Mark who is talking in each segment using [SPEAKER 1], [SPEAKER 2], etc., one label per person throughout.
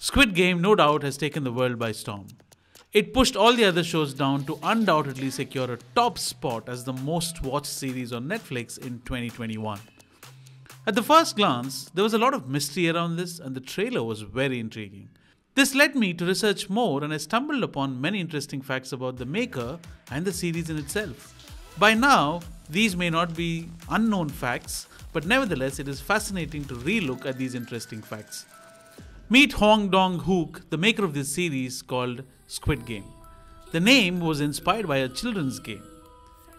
[SPEAKER 1] Squid Game, no doubt, has taken the world by storm. It pushed all the other shows down to undoubtedly secure a top spot as the most watched series on Netflix in 2021. At the first glance, there was a lot of mystery around this, and the trailer was very intriguing. This led me to research more, and I stumbled upon many interesting facts about the maker and the series in itself. By now, these may not be unknown facts, but nevertheless, it is fascinating to relook at these interesting facts. Meet Hong Dong-hook, the maker of this series called Squid Game. The name was inspired by a children's game.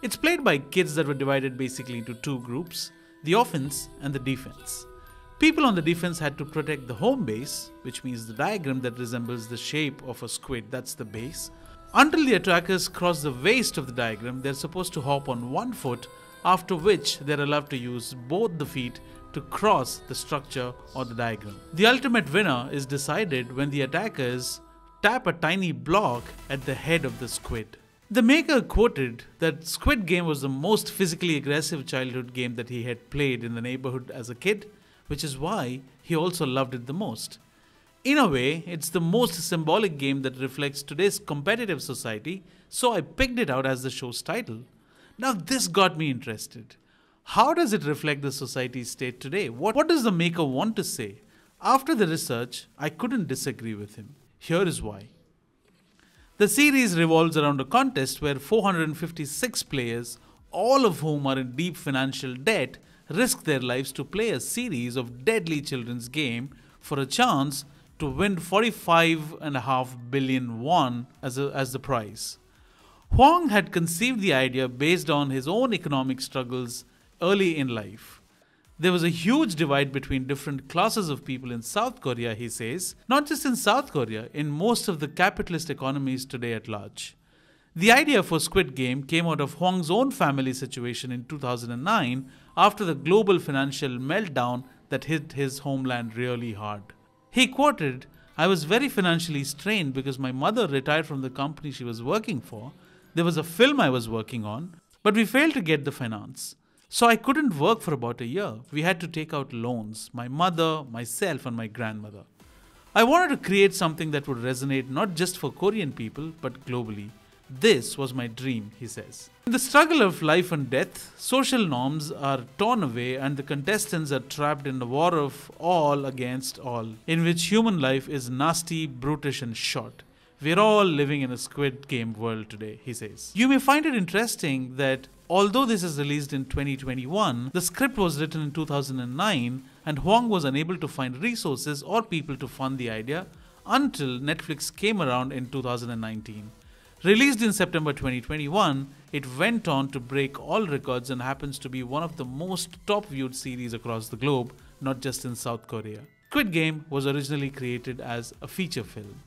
[SPEAKER 1] It's played by kids that were divided basically into two groups, the offense and the defense. People on the defense had to protect the home base, which means the diagram that resembles the shape of a squid, that's the base. Until the attackers cross the waist of the diagram, they're supposed to hop on one foot, after which they're allowed to use both the feet to cross the structure or the diagram. The ultimate winner is decided when the attackers tap a tiny block at the head of the squid. The maker quoted that Squid Game was the most physically aggressive childhood game that he had played in the neighborhood as a kid, which is why he also loved it the most. In a way, it's the most symbolic game that reflects today's competitive society, so I picked it out as the show's title. Now this got me interested. How does it reflect the society's state today? What does the maker want to say? After the research, I couldn't disagree with him. Here is why. The series revolves around a contest where 456 players, all of whom are in deep financial debt, risk their lives to play a series of deadly children's game for a chance to win 45.5 billion won as the prize. Hwang had conceived the idea based on his own economic struggles early in life. There was a huge divide between different classes of people in South Korea, he says, not just in South Korea, in most of the capitalist economies today at large. The idea for Squid Game came out of Hwang's own family situation in 2009 after the global financial meltdown that hit his homeland really hard. He quoted, "I was very financially strained because my mother retired from the company she was working for. There was a film I was working on, but we failed to get the finance. So I couldn't work for about a year. We had to take out loans, my mother, myself, and my grandmother. I wanted to create something that would resonate not just for Korean people, but globally. This was my dream," he says. In the struggle of life and death, social norms are torn away and the contestants are trapped in a war of all against all, in which human life is nasty, brutish, and short. We're all living in a Squid Game world today, he says. You may find it interesting that although this is released in 2021, the script was written in 2009 and Hwang was unable to find resources or people to fund the idea until Netflix came around in 2019. Released in September 2021, it went on to break all records and happens to be one of the most top-viewed series across the globe, not just in South Korea. Squid Game was originally created as a feature film.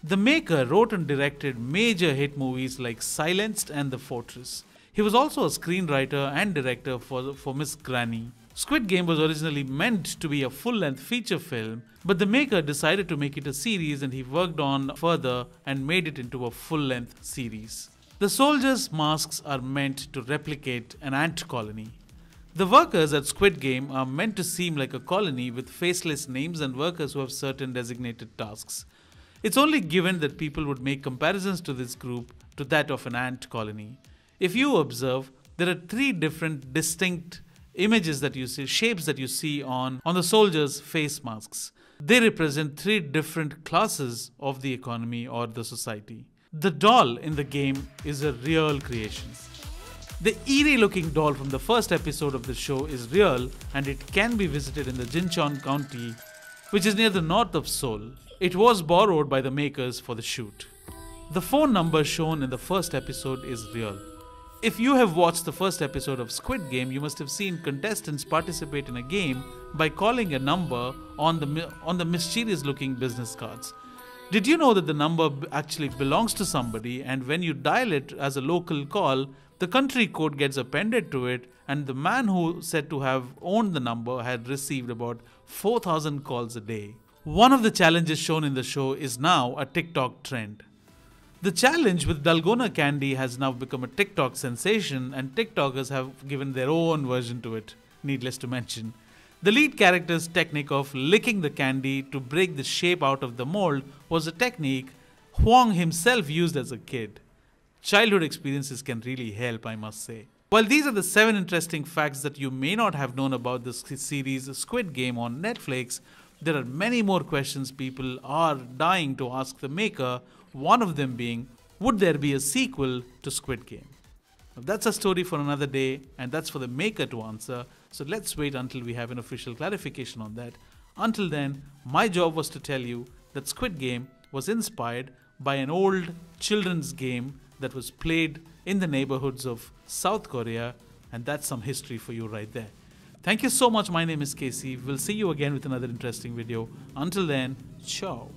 [SPEAKER 1] The maker wrote and directed major hit movies like Silenced and The Fortress. He was also a screenwriter and director for Miss Granny. Squid Game was originally meant to be a full-length feature film, but the maker decided to make it a series and he worked on further and made it into a full-length series. The soldiers' masks are meant to replicate an ant colony. The workers at Squid Game are meant to seem like a colony with faceless names and workers who have certain designated tasks. It's only given that people would make comparisons to this group to that of an ant colony. If you observe, there are three different distinct images that you see, shapes that you see on the soldiers' face masks. They represent three different classes of the economy or the society. The doll in the game is a real creation. The eerie looking doll from the first episode of the show is real and it can be visited in the Jincheon County, which is near the north of Seoul. It was borrowed by the makers for the shoot. The phone number shown in the first episode is real. If you have watched the first episode of Squid Game, you must have seen contestants participate in a game by calling a number on the mysterious looking business cards. Did you know that the number actually belongs to somebody, and when you dial it as a local call, the country code gets appended to it, and the man who said to have owned the number had received about 4,000 calls a day. One of the challenges shown in the show is now a TikTok trend. The challenge with Dalgona candy has now become a TikTok sensation and TikTokers have given their own version to it, needless to mention. The lead character's technique of licking the candy to break the shape out of the mold was a technique Huang himself used as a kid. Childhood experiences can really help, I must say. While these are the 7 interesting facts that you may not have known about the series Squid Game on Netflix, there are many more questions people are dying to ask the maker, one of them being, would there be a sequel to Squid Game? Now, that's a story for another day, and that's for the maker to answer, so let's wait until we have an official clarification on that. Until then, my job was to tell you that Squid Game was inspired by an old children's game that was played in the neighborhoods of South Korea, and that's some history for you right there. Thank you so much. My name is Casey. We'll see you again with another interesting video. Until then, ciao.